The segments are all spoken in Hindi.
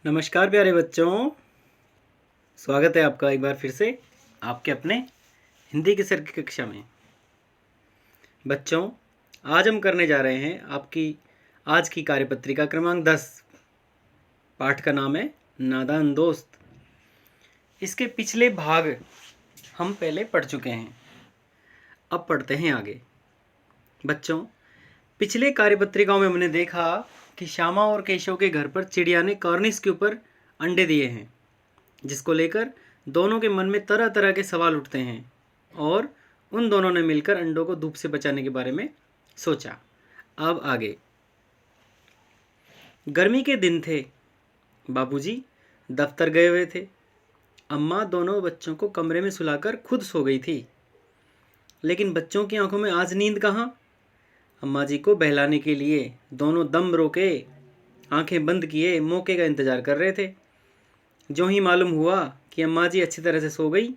नमस्कार प्यारे बच्चों, स्वागत है आपका एक बार फिर से आपके अपने हिंदी के सर की कक्षा में। बच्चों, आज हम करने जा रहे हैं आपकी आज की कार्यपत्रिका क्रमांक 10। पाठ का नाम है नादान दोस्त। इसके पिछले भाग हम पहले पढ़ चुके हैं, अब पढ़ते हैं आगे। बच्चों, पिछले कार्यपत्रिकाओं में हमने देखा कि श्यामा और केशव के घर पर चिड़िया ने कॉर्निस के ऊपर अंडे दिए हैं, जिसको लेकर दोनों के मन में तरह तरह के सवाल उठते हैं और उन दोनों ने मिलकर अंडों को धूप से बचाने के बारे में सोचा। अब आगे। गर्मी के दिन थे, बाबूजी दफ्तर गए हुए थे। अम्मा दोनों बच्चों को कमरे में सुलाकर खुद सो गई थी, लेकिन बच्चों की आंखों में आज नींद कहाँ। अम्मा जी को बहलाने के लिए दोनों दम रोके आंखें बंद किए मौके का इंतजार कर रहे थे। जो ही मालूम हुआ कि अम्मा जी अच्छी तरह से सो गई,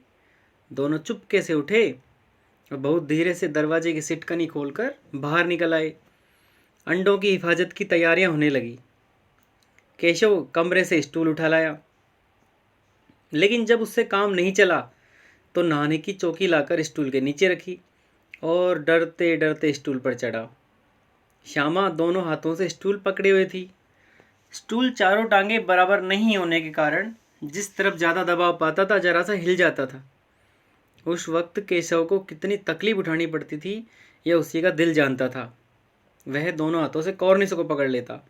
दोनों चुपके से उठे और बहुत धीरे से दरवाजे की सिटकनी खोलकर बाहर निकल आए। अंडों की हिफाजत की तैयारियां होने लगी। केशव कमरे से स्टूल उठा लाया, लेकिन जब उससे काम नहीं चला तो नहाने की चौकी लाकर स्टूल के नीचे रखी और डरते डरते स्टूल पर चढ़ा। श्यामा दोनों हाथों से स्टूल पकड़े हुए थी। स्टूल चारों टांगे बराबर नहीं होने के कारण जिस तरफ ज़्यादा दबाव पाता था जरा सा हिल जाता था। उस वक्त केशव को कितनी तकलीफ उठानी पड़ती थी यह उसी का दिल जानता था। वह दोनों हाथों से कॉर्निस को पकड़ लेता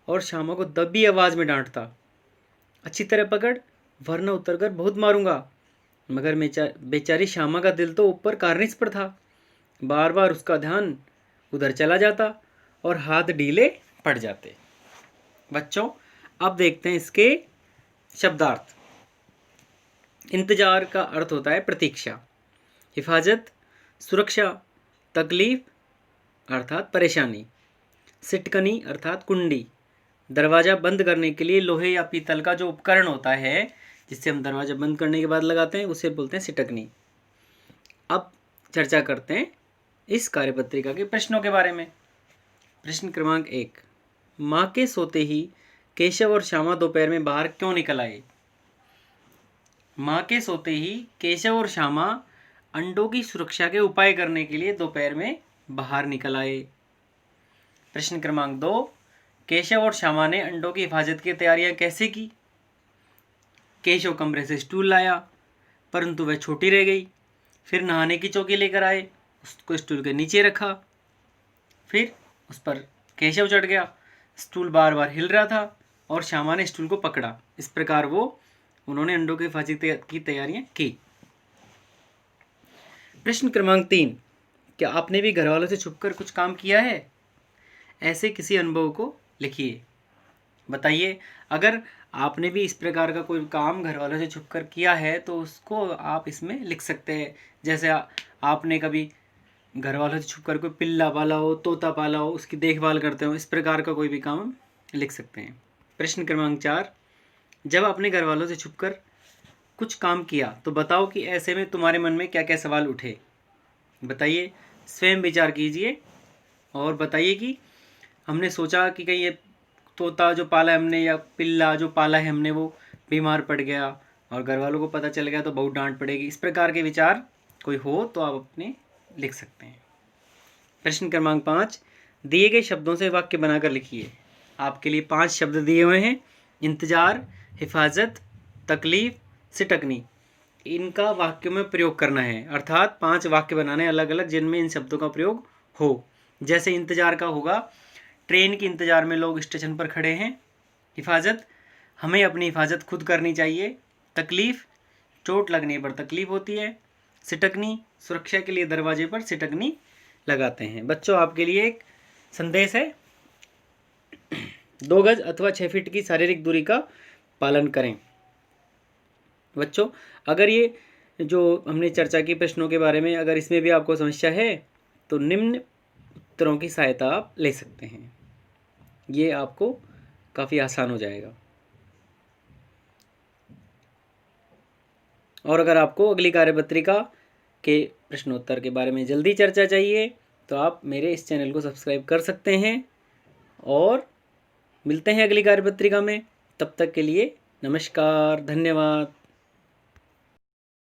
और श्यामा को दबी आवाज़ में डांटता, अच्छी तरह पकड़ वरना उतरकर बहुत मारूंगा। मगर बेचारी श्यामा का दिल तो ऊपर कॉर्निस पर था। बार बार उसका ध्यान उधर चला जाता और हाथ ढीले पड़ जाते। बच्चों, अब देखते हैं इसके शब्दार्थ। इंतजार का अर्थ होता है प्रतीक्षा, हिफाजत सुरक्षा, तकलीफ अर्थात परेशानी, सिटकनी अर्थात कुंडी, दरवाज़ा बंद करने के लिए लोहे या पीतल का जो उपकरण होता है जिससे हम दरवाज़ा बंद करने के बाद लगाते हैं उसे बोलते हैं सिटकनी। अब चर्चा करते हैं इस कार्यपत्रिका के प्रश्नों के बारे में। प्रश्न क्रमांक 1, माँ के सोते ही केशव और श्यामा दोपहर में बाहर क्यों निकल आए। माँ के सोते ही केशव और श्यामा अंडों की सुरक्षा के उपाय करने के लिए दोपहर में बाहर निकल आए। प्रश्न क्रमांक 2, केशव और श्यामा ने अंडों की हिफाजत की तैयारियां कैसे की। केशव कमरे से स्टूल लाया, परंतु वह छोटी रह गई। फिर नहाने की चौकी लेकर आए, उसको स्टूल के नीचे रखा, फिर उस पर केशव चढ़ गया। स्टूल बार बार हिल रहा था और श्यामा ने स्टूल को पकड़ा। इस प्रकार उन्होंने अंडों की हिफाजत की तैयारियां की। प्रश्न क्रमांक 3, क्या आपने भी घर वालों से छुपकर कुछ काम किया है। ऐसे किसी अनुभव को लिखिए। बताइए, अगर आपने भी इस प्रकार का कोई काम घर वालों से छुपकर किया है तो उसको आप इसमें लिख सकते हैं। जैसे आपने कभी घर वालों से छुपकर कोई पिल्ला पाला हो, तोता पाला हो, उसकी देखभाल करते हो, इस प्रकार का कोई भी काम लिख सकते हैं। प्रश्न क्रमांक 4, जब आपने घर वालों से छुपकर कुछ काम किया तो बताओ कि ऐसे में तुम्हारे मन में क्या क्या सवाल उठे। बताइए, स्वयं विचार कीजिए और बताइए कि हमने सोचा कि कहीं ये तोता जो पाला है हमने या पिल्ला जो पाला है हमने वो बीमार पड़ गया और घर वालों को पता चल गया तो बहुत डांट पड़ेगी। इस प्रकार के विचार कोई हो तो आप अपने लिख सकते हैं। प्रश्न क्रमांक 5, दिए गए शब्दों से वाक्य बनाकर लिखिए। आपके लिए 5 शब्द दिए हुए हैं, इंतजार, हिफाजत, तकलीफ, सिटकनी। इनका वाक्यों में प्रयोग करना है, अर्थात 5 वाक्य बनाने अलग अलग जिनमें इन शब्दों का प्रयोग हो। जैसे इंतजार का होगा, ट्रेन के इंतजार में लोग स्टेशन पर खड़े हैं। हिफाजत, हमें अपनी हिफाजत खुद करनी चाहिए। तकलीफ, चोट लगने पर तकलीफ होती है। सिटकनी, सुरक्षा के लिए दरवाजे पर सिटकनी लगाते हैं। बच्चों, आपके लिए एक संदेश है, 2 गज अथवा 6 फीट की शारीरिक दूरी का पालन करें। बच्चों, अगर ये जो हमने चर्चा की प्रश्नों के बारे में, अगर इसमें भी आपको समस्या है तो निम्न उत्तरों की सहायता आप ले सकते हैं। ये आपको काफ़ी आसान हो जाएगा। और अगर आपको अगली कार्यपत्रिका के प्रश्नोत्तर के बारे में जल्दी चर्चा चाहिए तो आप मेरे इस चैनल को सब्सक्राइब कर सकते हैं। और मिलते हैं अगली कार्यपत्रिका में। तब तक के लिए नमस्कार, धन्यवाद।